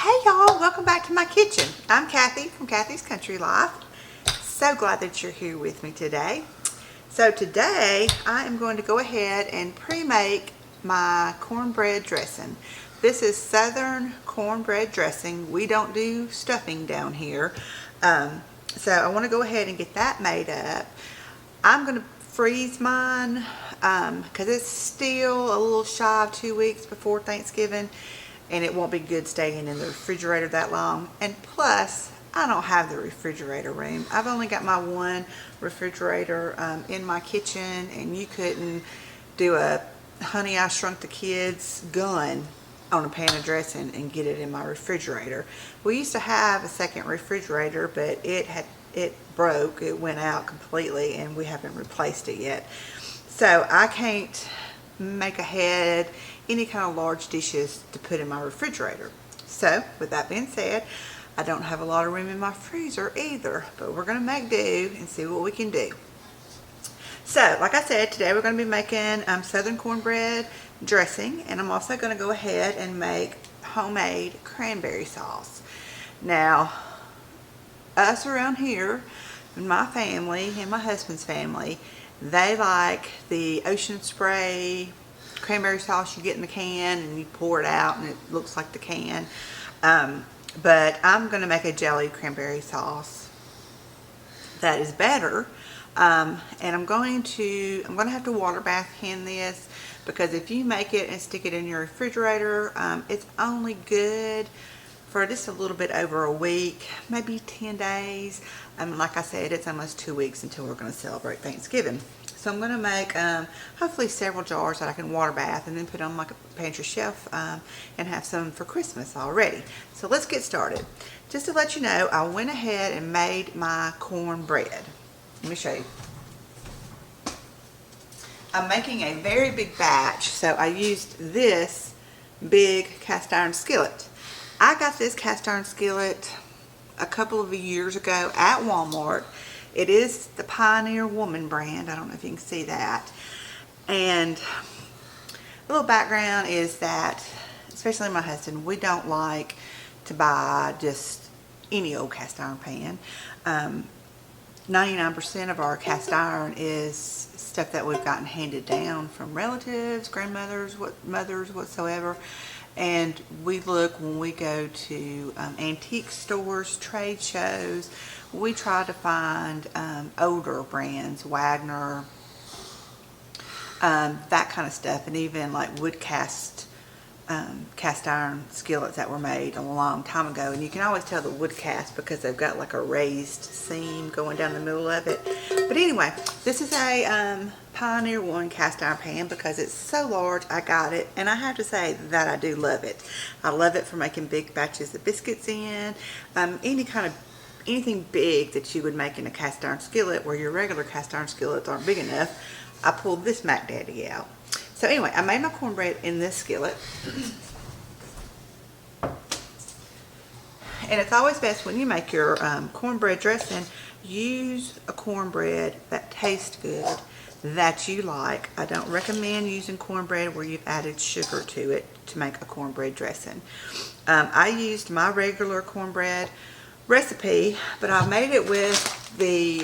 Hey y'all, welcome back to my kitchen. I'm Kathy from Kathy's Country Life. So glad that you're here with me today. So today I am going to go ahead and pre-make my cornbread dressing. This is Southern cornbread dressing. We don't do stuffing down here. So I want to go ahead and get that made up. I'm going to freeze mine because it's still a little shy of 2 weeks before Thanksgiving. And it won't be good staying in the refrigerator that long. And plus, I don't have the refrigerator room. I've only got my one refrigerator in my kitchen, and you couldn't do a Honey, I Shrunk the Kids gun on a pan of dressing and get it in my refrigerator. We used to have a second refrigerator, but it broke. It went out completely, and we haven't replaced it yet. So I can't make ahead any kind of large dishes to put in my refrigerator. So with that being said, I don't have a lot of room in my freezer either, but we're going to make do and see what we can do. So like I said, today we're going to be making Southern cornbread dressing, and I'm also going to go ahead and make homemade cranberry sauce. Now, us around here, in my family and my husband's family, they like the ocean spray cranberry sauce you get in the can and you pour it out and it looks like the can. But I'm going to make a jelly cranberry sauce that is better. And I'm going to have to water bath can this, because if you make it and stick it in your refrigerator, it's only good for just a little bit over a week, maybe 10 days. Like I said, it's almost 2 weeks until we're going to celebrate Thanksgiving. So I'm going to make hopefully several jars that I can water bath and then put on like a pantry shelf and have some for Christmas already. So let's get started. Just to let you know, I went ahead and made my cornbread. Let me show you. I'm making a very big batch, so I used this big cast iron skillet. I got this cast iron skillet a couple of years ago at Walmart. It is the Pioneer Woman brand. I don't know if you can see that. And a little background is that, especially my husband, we don't like to buy just any old cast iron pan. 99% of our cast iron is stuff that we've gotten handed down from relatives, grandmothers, mothers, whatsoever. And we look, when we go to antique stores, trade shows, we try to find older brands, Wagner, that kind of stuff, and even like wood cast iron skillets that were made a long time ago. And you can always tell the wood cast because they've got like a raised seam going down the middle of it. But anyway, this is a Pioneer One cast iron pan because it's so large. I got it, and I have to say that I do love it. I love it for making big batches of biscuits in, anything big that you would make in a cast iron skillet where your regular cast iron skillets aren't big enough. I pulled this Mac Daddy out. So anyway, I made my cornbread in this skillet. And it's always best when you make your cornbread dressing, use a cornbread that tastes good, that you like. I don't recommend using cornbread where you've added sugar to it to make a cornbread dressing. I used my regular cornbread recipe, but I made it with the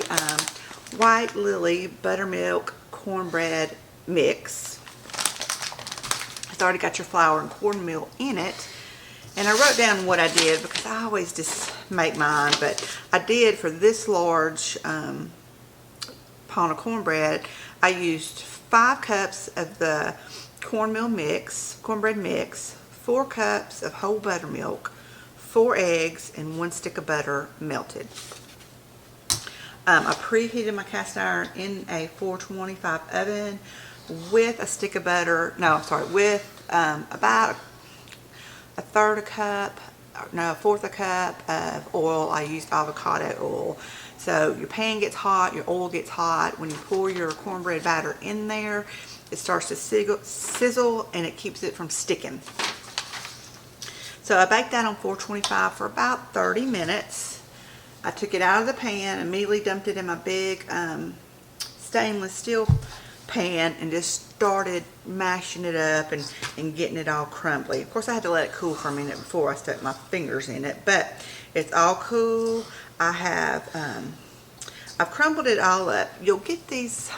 White Lily buttermilk cornbread mix. It's already got your flour and cornmeal in it. And I wrote down what I did because I always just make mine, but I did for this large pound of cornbread, I used 5 cups of the cornbread mix, 4 cups of whole buttermilk, 4 eggs, and 1 stick of butter melted. I preheated my cast iron in a 425 oven with a stick of butter, with about a fourth a cup of oil. I used avocado oil. So your pan gets hot, your oil gets hot. When you pour your cornbread batter in there, it starts to sizzle and it keeps it from sticking. So I baked that on 425 for about 30 minutes. I took it out of the pan, immediately dumped it in my big stainless steel pan, and just started mashing it up and getting it all crumbly. Of course, I had to let it cool for a minute before I stuck my fingers in it, but it's all cool. I've crumbled it all up. You'll get these,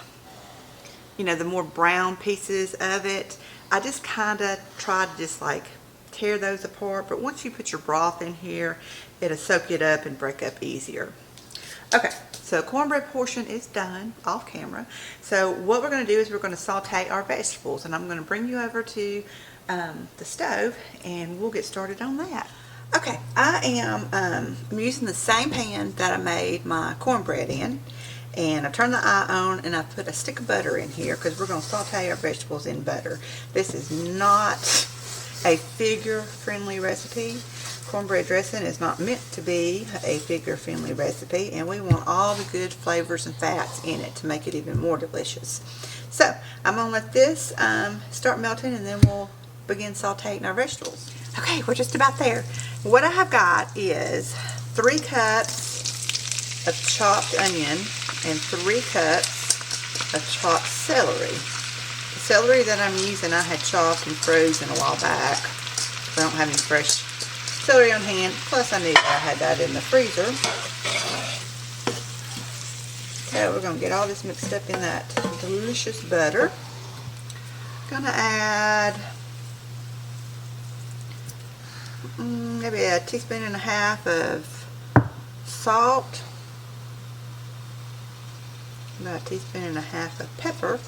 you know, the more brown pieces of it. I just kind of try to just like tear those apart, but once you put your broth in here, it'll soak it up and break up easier. Okay, so cornbread portion is done off camera. So what we're going to do is we're going to saute our vegetables, and I'm going to bring you over to the stove and we'll get started on that. Okay, I'm using the same pan that I made my cornbread in, and I turned the eye on and I put a stick of butter in here because we're going to saute our vegetables in butter. This is not a figure-friendly recipe. Cornbread dressing is not meant to be a figure-friendly recipe, and we want all the good flavors and fats in it to make it even more delicious. So I'm going to let this start melting, and then we'll begin sauteing our vegetables. Okay, we're just about there. What I have got is 3 cups of chopped onion and 3 cups of chopped celery. The celery that I'm using I had chopped and frozen a while back. I don't have any fresh celery on hand, plus I knew that I had that in the freezer. So we're going to get all this mixed up in that delicious butter. Going to add maybe a teaspoon and a half of salt, about a teaspoon and a half of pepper,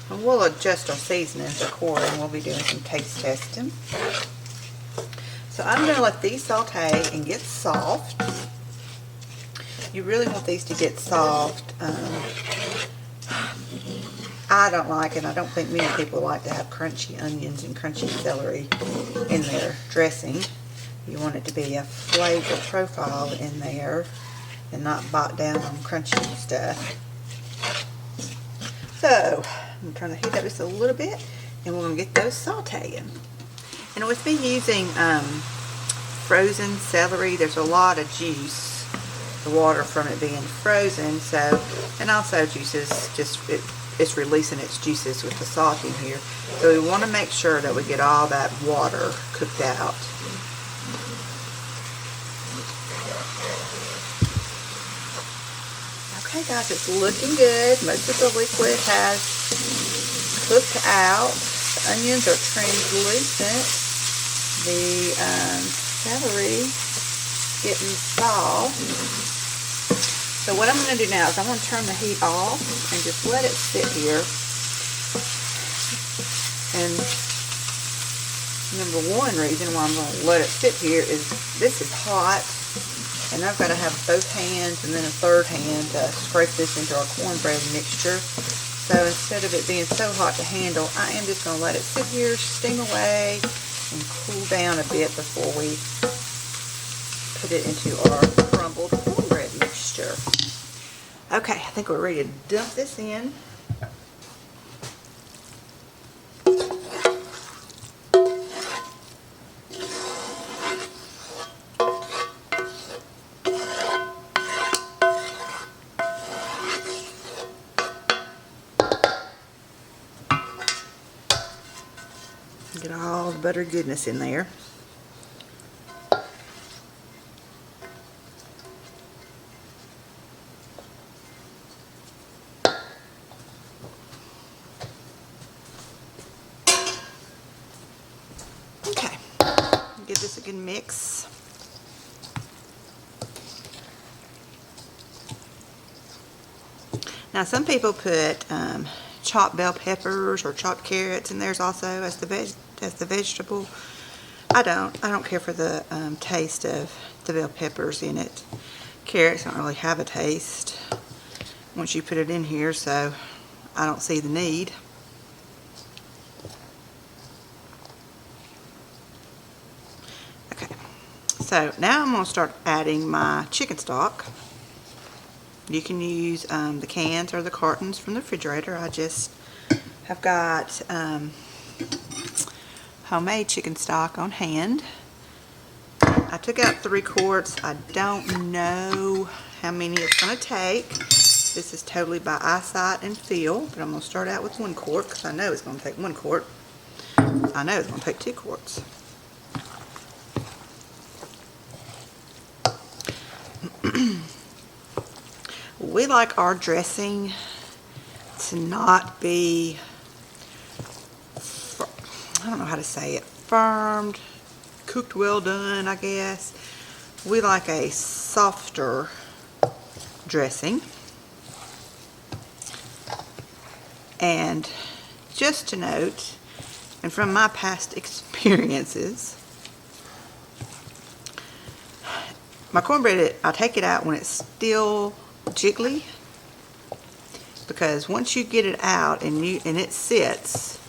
and we'll adjust our seasonings accordingly. We'll be doing some taste testing. So I'm going to let these saute and get soft. You really want these to get soft. I don't like it. I don't think many people like to have crunchy onions and crunchy celery in their dressing. You want it to be a flavor profile in there and not bite down on crunchy stuff. So I'm going to turn the heat up just a little bit, and we're going to get those sauteing. And with me using frozen celery, there's a lot of juice, the water from it being frozen, so, and also juices, it's releasing its juices with the salt in here. So we want to make sure that we get all that water cooked out. Okay guys, it's looking good. Most of the liquid has cooked out. The onions are translucent. The celery getting soft. So what I'm going to do now is I'm going to turn the heat off and just let it sit here. And number one reason why I'm going to let it sit here is this is hot, and I've got to have both hands and then a third hand to scrape this into our cornbread mixture. So instead of it being so hot to handle, I am just going to let it sit here, steam away, and cool down a bit before we put it into our crumbled cornbread mixture. Okay, I think we're ready to dump this in. Get all the butter goodness in there. Okay, give this a good mix. Now some people put chopped bell peppers or chopped carrots in theirs also as the vegetable. I don't care for the taste of the bell peppers in it. Carrots don't really have a taste once you put it in here, so I don't see the need. Okay, so now I'm going to start adding my chicken stock. You can use the cans or the cartons from the refrigerator. I just have got homemade chicken stock on hand. I took out 3 quarts. I don't know how many it's going to take. This is totally by eyesight and feel, but I'm going to start out with 1 quart because I know it's going to take 1 quart. I know it's going to take 2 quarts. We like our dressing to not be, I don't know how to say it, firmed, cooked well done, I guess. We like a softer dressing. And just to note, and from my past experiences, my cornbread, I take it out when it's still jiggly, because once you get it out and it sits,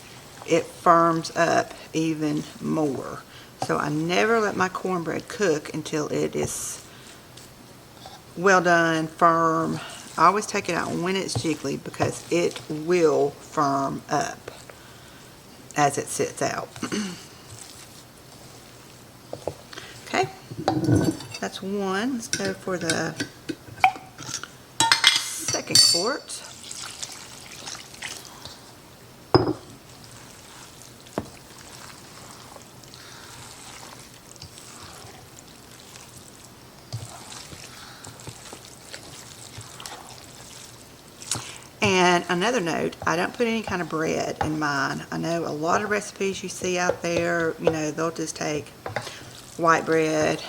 it firms up even more. So I never let my cornbread cook until it is well done, firm. I always take it out when it's jiggly because it will firm up as it sits out. Okay, that's 1. Let's go for the 2nd quart. And another note, I don't put any kind of bread in mine. I know a lot of recipes you see out there, you know, they'll just take white bread,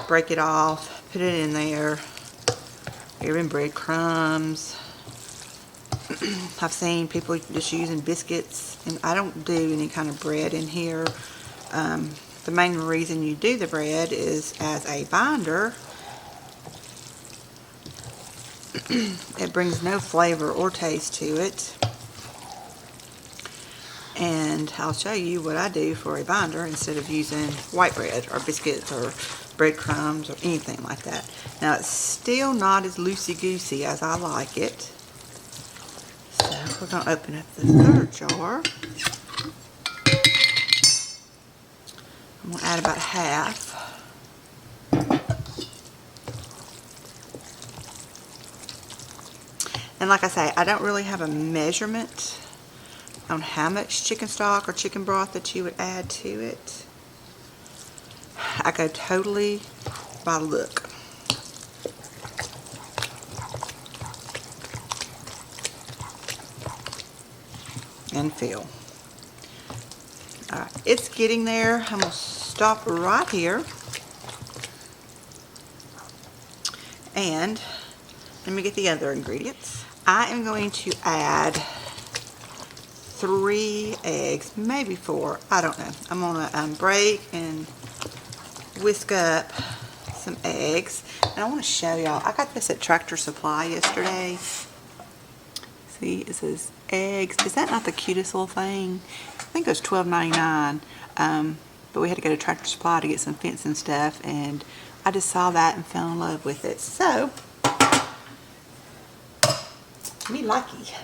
break it off, put it in there, even breadcrumbs. I've seen people just using biscuits, and I don't do any kind of bread in here. The main reason you do the bread is as a binder. It brings no flavor or taste to it. And I'll show you what I do for a binder instead of using white bread or biscuits or breadcrumbs or anything like that. Now, it's still not as loosey-goosey as I like it. So we're going to open up the 3rd jar. I'm going to add about half. And like I say, I don't really have a measurement on how much chicken stock or chicken broth that you would add to it. I go totally by look. And feel. Alright, it's getting there. I'm going to stop right here. And let me get the other ingredients. I am going to add 3 eggs, maybe 4, I don't know. I'm going to break and whisk up some eggs. And I want to show y'all, I got this at Tractor Supply yesterday. See, it says eggs. Is that not the cutest little thing? I think it was $12.99. But we had to go to Tractor Supply to get some fencing stuff, and I just saw that and fell in love with it. So, me lucky.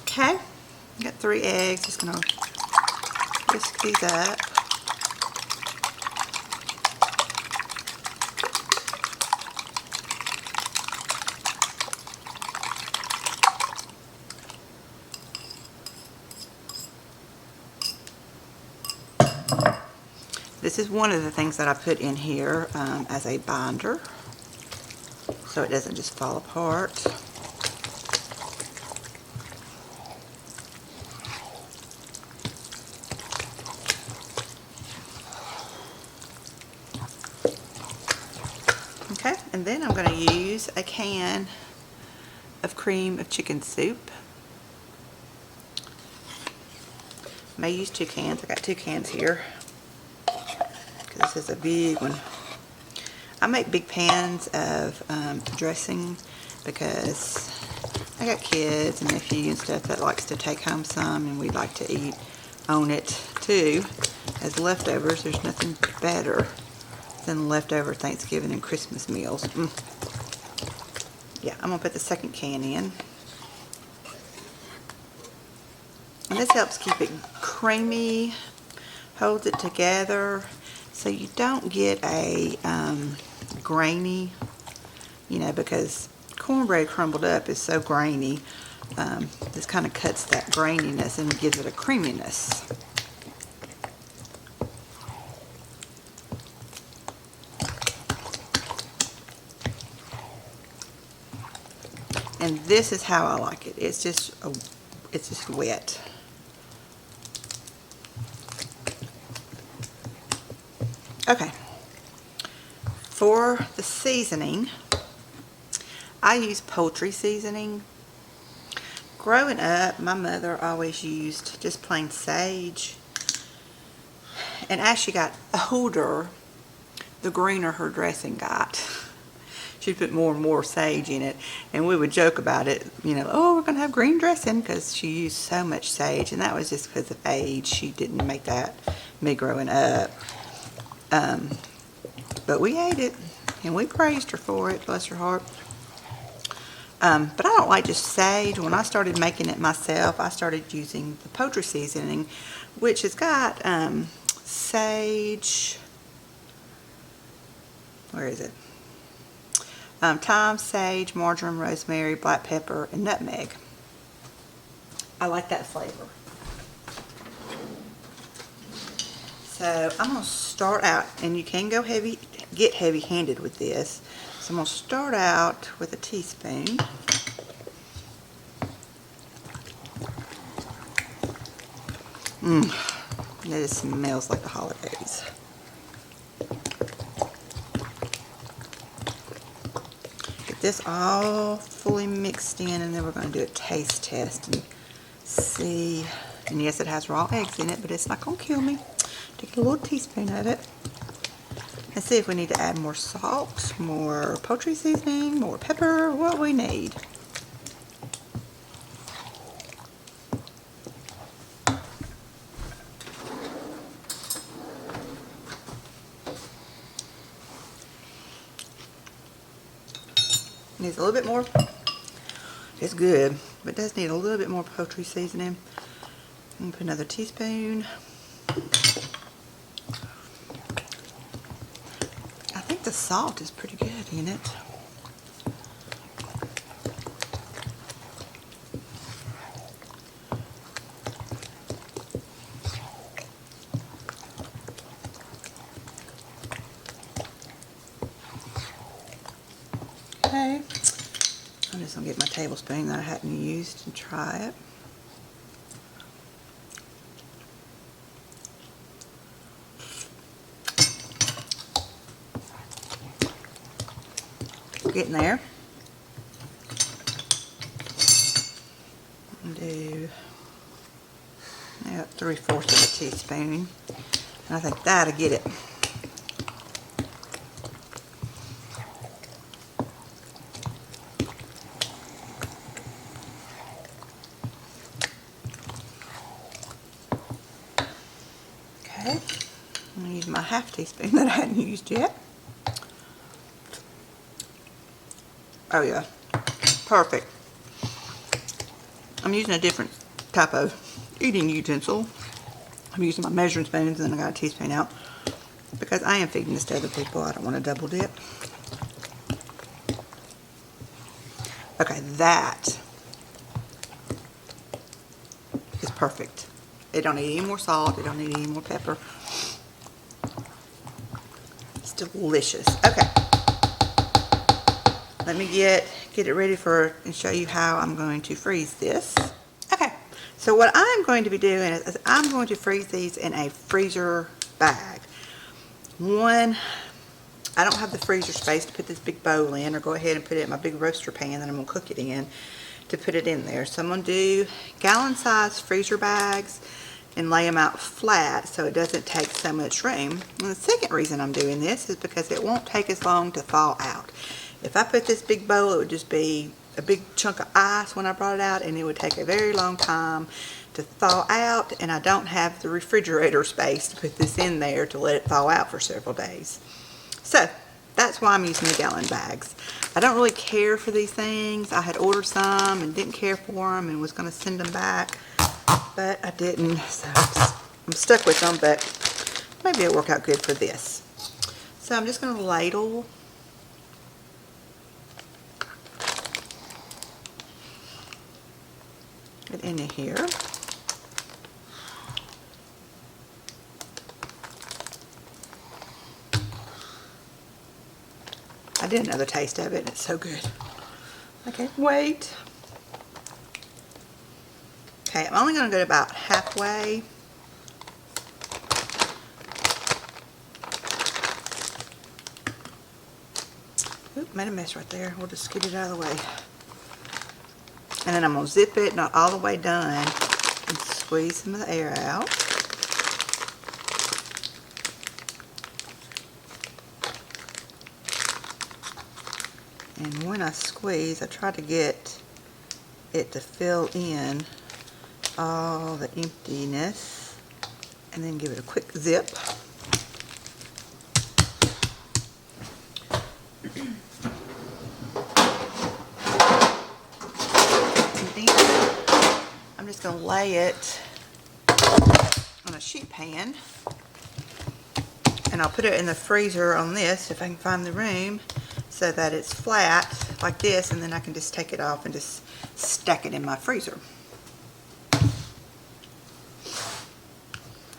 Okay, got 3 eggs. Just gonna whisk these up. This is one of the things that I put in here as a binder, so it doesn't just fall apart. Okay, and then I'm going to use a can of cream of chicken soup. I may use 2 cans. I got 2 cans here. This is a big one. I make big pans of dressing because I got kids and nephews and stuff that likes to take home some, and we like to eat on it too as leftovers. There's nothing better than leftover Thanksgiving and Christmas meals. Yeah, I'm gonna put the 2nd can in. And this helps keep it creamy, holds it together, so you don't get a grainy, you know, because cornbread crumbled up is so grainy. This kind of cuts that graininess and gives it a creaminess. And this is how I like it. It's just wet. Okay. For the seasoning, I use poultry seasoning. Growing up, my mother always used just plain sage. And as she got older, the greener her dressing got. She'd put more and more sage in it, and we would joke about it, you know, oh, we're going to have green dressing, because she used so much sage, and that was just because of age. She didn't make that, me growing up. But we ate it, and we praised her for it, bless her heart. But I don't like just sage. When I started making it myself, I started using the poultry seasoning, which has got sage, where is it? Thyme, sage, marjoram, rosemary, black pepper, and nutmeg. I like that flavor. So I'm going to start out, and you can go get heavy-handed with this. So I'm going to start out with a teaspoon. It just smells like the holidays. Get this all fully mixed in, and then we're going to do a taste test and see. And yes, it has raw eggs in it, but it's not going to kill me. Take a little teaspoon of it. And see if we need to add more salt, more poultry seasoning, more pepper, what we need. Needs a little bit more. It's good, but it does need a little bit more poultry seasoning. And put another teaspoon. I think the salt is pretty good in it. Okay, I'm just going to get my tablespoon that I hadn't used and try it. Getting there. Do about 3/4 of a teaspoon, and I think that'll get it. Okay, I'm gonna use my 1/2 teaspoon that I hadn't used yet. Oh yeah, perfect. I'm using a different type of eating utensil. I'm using my measuring spoons, and then I got a teaspoon out because I am feeding this to other people. I don't want to double dip. Okay, that is perfect. It don't need any more salt. It don't need any more pepper. It's delicious. Okay. Let me get it ready and show you how I'm going to freeze this. Okay, so what I'm going to be doing is I'm going to freeze these in a freezer bag. One, I don't have the freezer space to put this big bowl in, or go ahead and put it in my big roaster pan that I'm going to cook it in to put it in there. So I'm going to do gallon-sized freezer bags and lay them out flat so it doesn't take so much room. And the second reason I'm doing this is because it won't take as long to thaw out. If I put this big bowl, it would just be a big chunk of ice when I brought it out, and it would take a very long time to thaw out, and I don't have the refrigerator space to put this in there to let it thaw out for several days. So that's why I'm using the gallon bags. I don't really care for these things. I had ordered some and didn't care for them and was going to send them back. but I didn't, so I'm stuck with them, but maybe it'll work out good for this. So I'm just going to ladle it into here. I did another taste of it and it's so good. I can't wait. Okay, I'm only going to go about halfway. Oop, made a mess right there. We'll just get it out of the way. And then I'm going to zip it, not all the way done, and squeeze some of the air out. And when I squeeze, I try to get it to fill in all the emptiness, and then give it a quick zip. I'm just going to lay it on a sheet pan, and I'll put it in the freezer on this if I can find the room, so that it's flat like this, and then I can just take it off and just stack it in my freezer.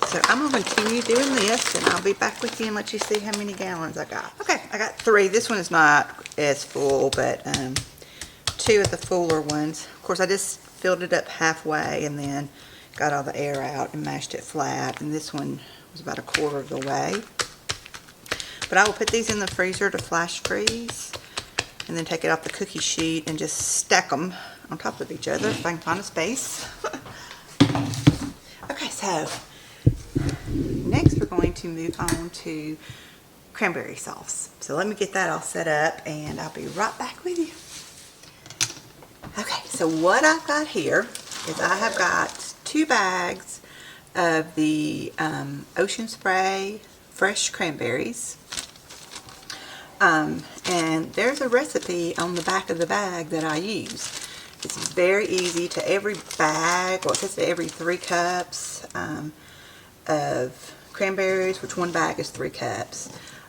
So I'm going to continue doing this, and I'll be back with you and let you see how many gallons I got. Okay, I got 3. This one is not as full, but 2 of the fuller ones. Of course, I just filled it up halfway and then got all the air out and mashed it flat, and this one was about 1/4 of the way. But I will put these in the freezer to flash freeze, and then take it off the cookie sheet and just stack them on top of each other if I can find a space. Okay, so next we're going to move on to cranberry sauce. So let me get that all set up and I'll be right back with you. Okay, so what I've got here is I have got 2 bags of the Ocean Spray fresh cranberries. And there's a recipe on the back of the bag that I use. It's very easy. To every bag, well, it says to every 3 cups of cranberries, which 1 bag is 3 cups.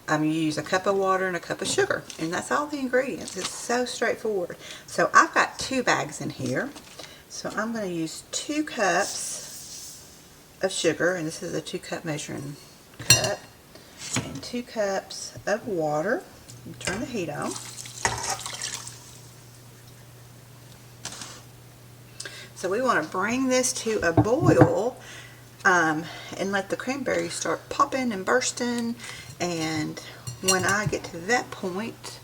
You use a cup of water and a cup of sugar, and that's all the ingredients. It's so straightforward. So I've got 2 bags in here. So I'm going to use 2 cups of sugar, and this is a 2-cup measuring cup, and 2 cups of water. Turn the heat on. So we want to bring this to a boil and let the cranberries start popping and bursting. And when I get to that point,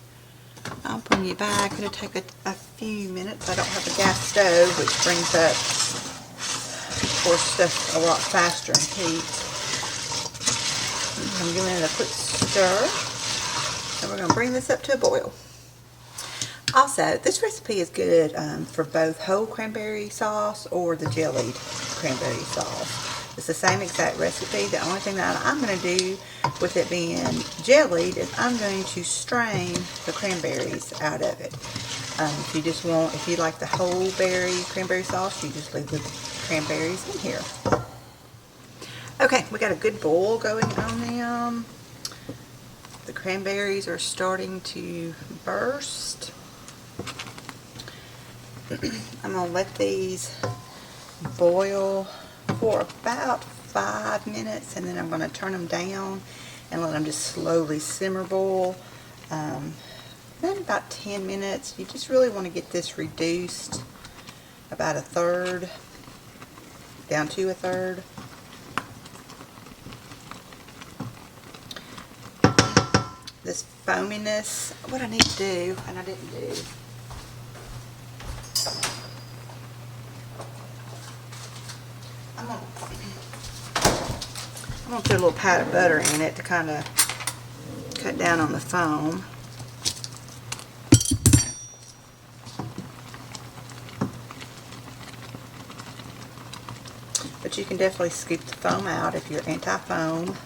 I'll bring you back. It'll take a few minutes. I don't have a gas stove, which brings up, of course, stuff a lot faster in heat. I'm giving it a quick stir. And we're going to bring this up to a boil. Also, this recipe is good for both whole cranberry sauce or the jellied cranberry sauce. It's the same exact recipe. The only thing that I'm going to do with it being jellied is I'm going to strain the cranberries out of it. If you like the whole berry cranberry sauce, you just leave the cranberries in here. Okay, we got a good boil going on them. The cranberries are starting to burst. I'm going to let these boil for about 5 minutes, and then I'm going to turn them down and let them just slowly simmer boil. Then about 10 minutes. You just really want to get this reduced about 1/3, down to 1/3. This foaminess, what I need to do, and I didn't do, I'm going to put a little pat of butter in it to kind of cut down on the foam. But you can definitely scoop the foam out if you're anti-foam.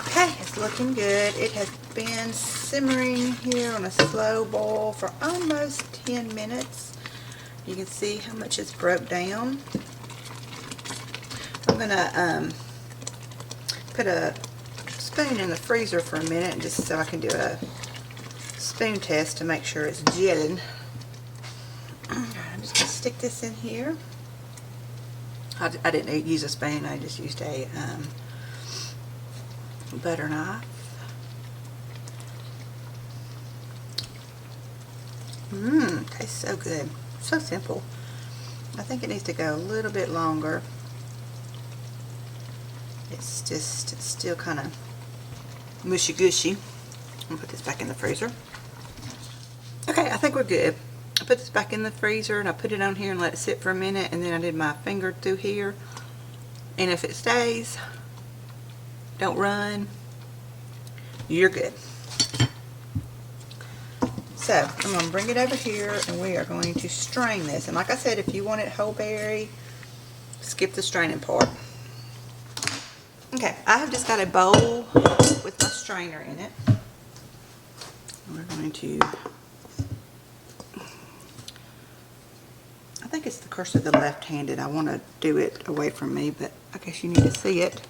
Okay, it's It's looking good. It has been simmering here on a slow boil for almost 10 minutes. You can see how much it's broke down. I'm gonna put a spoon in the freezer for a minute just so I can do a spoon test to make sure it's gelling. I'm just gonna stick this in here. I didn't use a spoon, I just used a butter knife. Tastes so good. So simple. I think it needs to go a little bit longer. It's still kind of mushy gushy. I'll put this back in the freezer. Okay, I think we're good. I put this back in the freezer and I put it on here and let it sit for a minute, and then I did my finger through here, and if it stays, don't run, you're good. So I'm going to bring it over here and we are going to strain this. And like I said, if you want it whole berry, skip the straining part. Okay, I have just got a bowl with my strainer in it. We're going to, I think it's the curse of the left-handed. I want to do it away from me, but I guess you need to see it.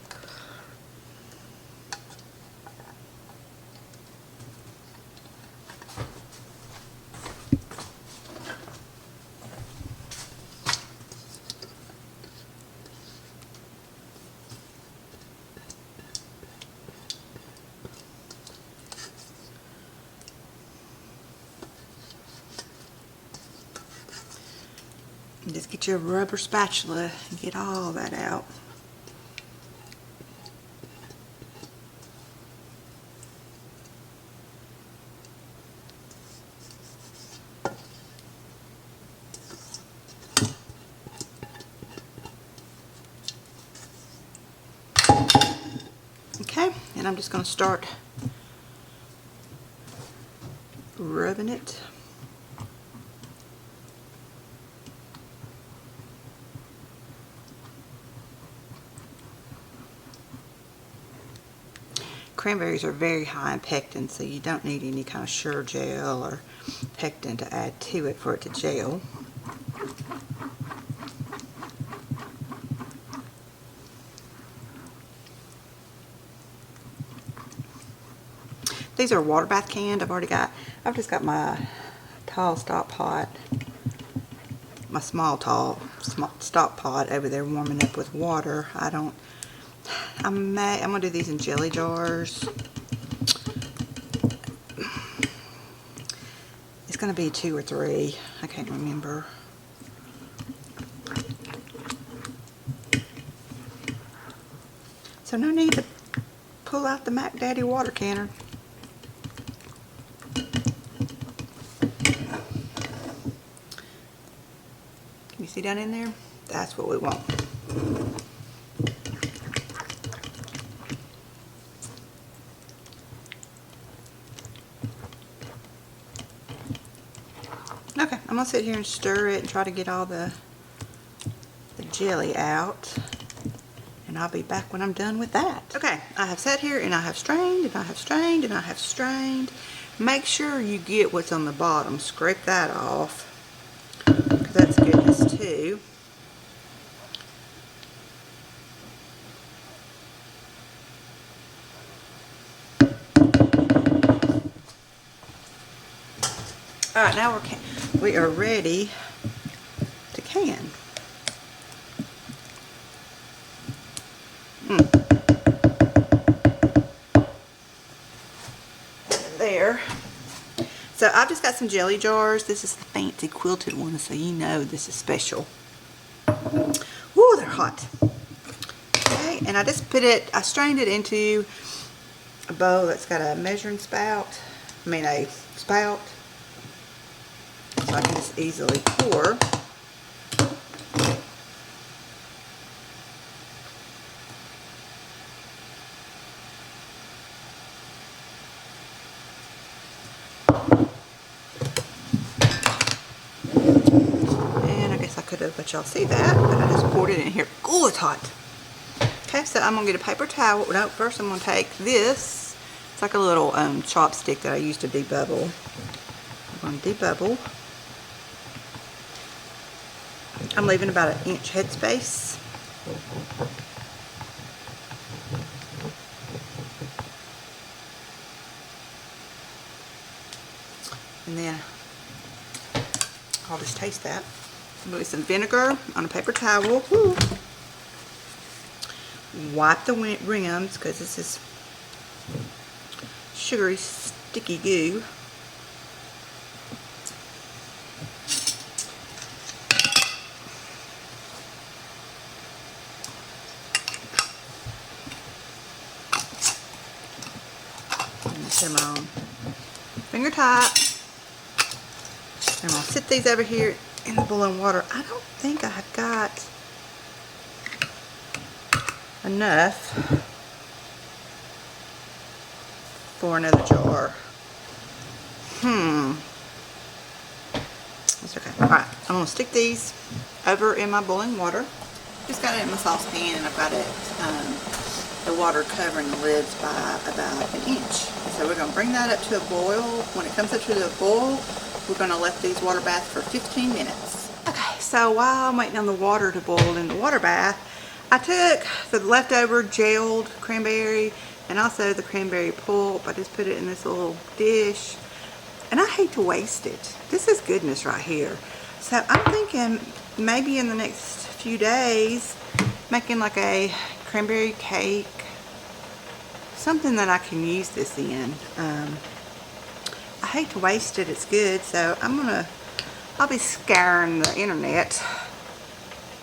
Just get your rubber spatula and get all that out. Okay, and I'm just going to start rubbing it. Cranberries are very high in pectin, so you don't need any kind of sure gel or pectin to add to it for it to gel. These are water bath canned. I've just got my tall stock pot, my small stock pot over there warming up with water. I'm gonna do these in jelly jars. It's gonna be 2 or 3. I can't remember. So no need to pull out the Mac Daddy water canner. Can you see down in there? That's what we want. Okay, I'm going to sit here and stir it and try to get all the jelly out. And I'll be back when I'm done with that. Okay, I have sat here and I have strained and I have strained and I have strained. Make sure you get what's on the bottom. Scrape that off, because that's goodness too. Alright, now we are ready to can. There. So I've just got some jelly jars. This is the fancy quilted one, so you know this is special. Ooh, they're hot. Okay, and I just I strained it into a bowl that's got a measuring spout. A spout. So I can just easily pour. And I guess I could have let y'all see that, but I just poured it in here. Ooh, it's hot. Okay, so I'm going to get a paper towel. No, first I'm going to take this It's like a little chopstick that I use to debubble. I'm going to debubble. I'm leaving about an inch headspace. And then I'll just taste that. With some vinegar on a paper towel. Woo. Wipe the rims because this is sugary, sticky goo. Put them on finger tight. And I'll sit these over here in the boiling water. I don't think I have got enough for another jar. That's okay. Alright, I'm going to stick these over in my boiling water. Just got it in my saucepan and I've got it, the water covering the lids by about an inch. So we're going to bring that up to a boil. When it comes up to the boil, we're going to let these water bath for 15 minutes. Okay, so while I'm waiting on the water to boil in the water bath, I took the leftover gelled cranberry and also the cranberry pulp. I just put it in this little dish. And I hate to waste it. This is goodness right here. So I'm thinking maybe in the next few days, making like a cranberry cake. Something that I can use this in. I hate to waste it, it's good. So I'll be scouring the internet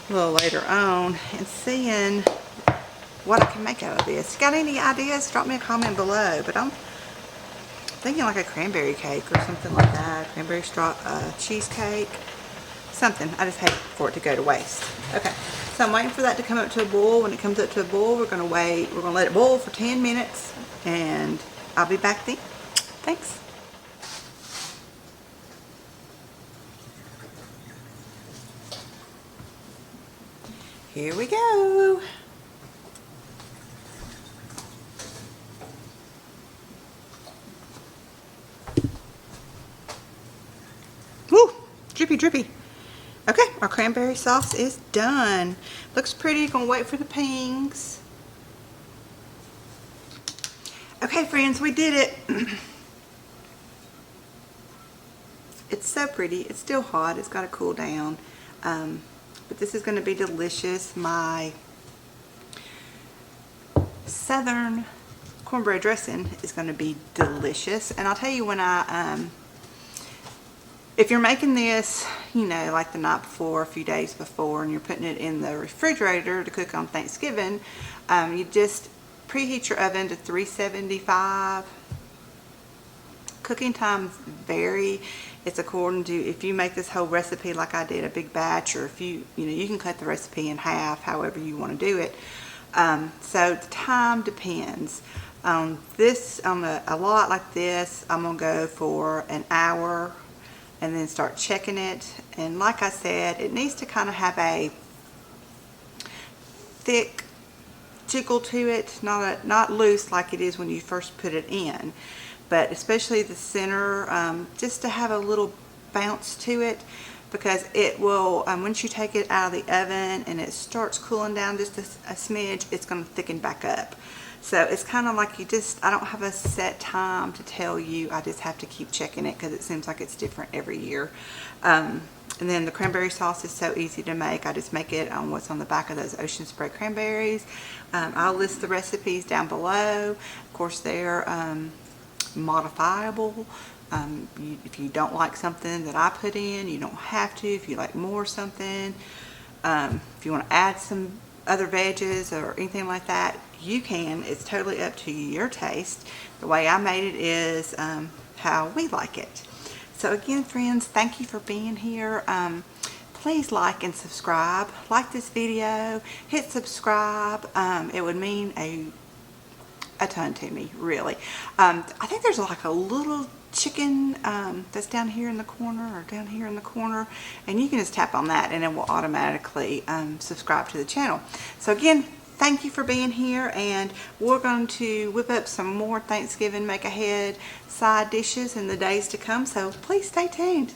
a little later on and seeing what I can make out of this. Got any ideas? Drop me a comment below. But I'm thinking like a cranberry cake or something like that. Cranberry cheesecake. Something. I just hate for it to go to waste. Okay. So I'm waiting for that to come up to a boil. When it comes up to a boil, we're going to wait. We're going to let it boil for 10 minutes. And I'll be back then. Thanks. Here we go. Woo! Drippy, drippy. Okay, our cranberry sauce is done. Looks pretty. Gonna wait for the pings. Okay, friends, we did it. It's so pretty. It's still hot. It's got to cool down. But this is going to be delicious. My southern cornbread dressing is going to be delicious. And I'll tell you, when if you're making this, you know, like the night before, a few days before, and you're putting it in the refrigerator to cook on Thanksgiving, you just preheat your oven to 375. Cooking times vary. It's according to, if you make this whole recipe like I did, a big batch, or if you can cut the recipe in half, however you want to do it. So the time depends. On a lot like this, I'm gonna go for an hour and then start checking it. And like I said, it needs to kind of have a thick jiggle to it, not loose like it is when you first put it in. But especially the center, just to have a little bounce to it, because it will, once you take it out of the oven and it starts cooling down just a smidge, it's going to thicken back up. So it's kind of like I don't have a set time to tell you. I just have to keep checking it because it seems like it's different every year. And then the cranberry sauce is so easy to make. I just make it on what's on the back of those ocean spray cranberries. I'll list the recipes down below. Of course, they're modifiable. If you don't like something that I put in, you don't have to. If you like more something, if you want to add some other veggies or anything like that, you can. It's totally up to your taste. The way I made it is how we like it. So again, friends, thank you for being here. Please like and subscribe. Like this video, hit subscribe. It would mean a ton to me, really. I think there's like a little chicken that's down here in the corner, and you can just tap on that and it will automatically subscribe to the channel. So again, thank you for being here, and we're going to whip up some more Thanksgiving make-ahead side dishes in the days to come, so please stay tuned.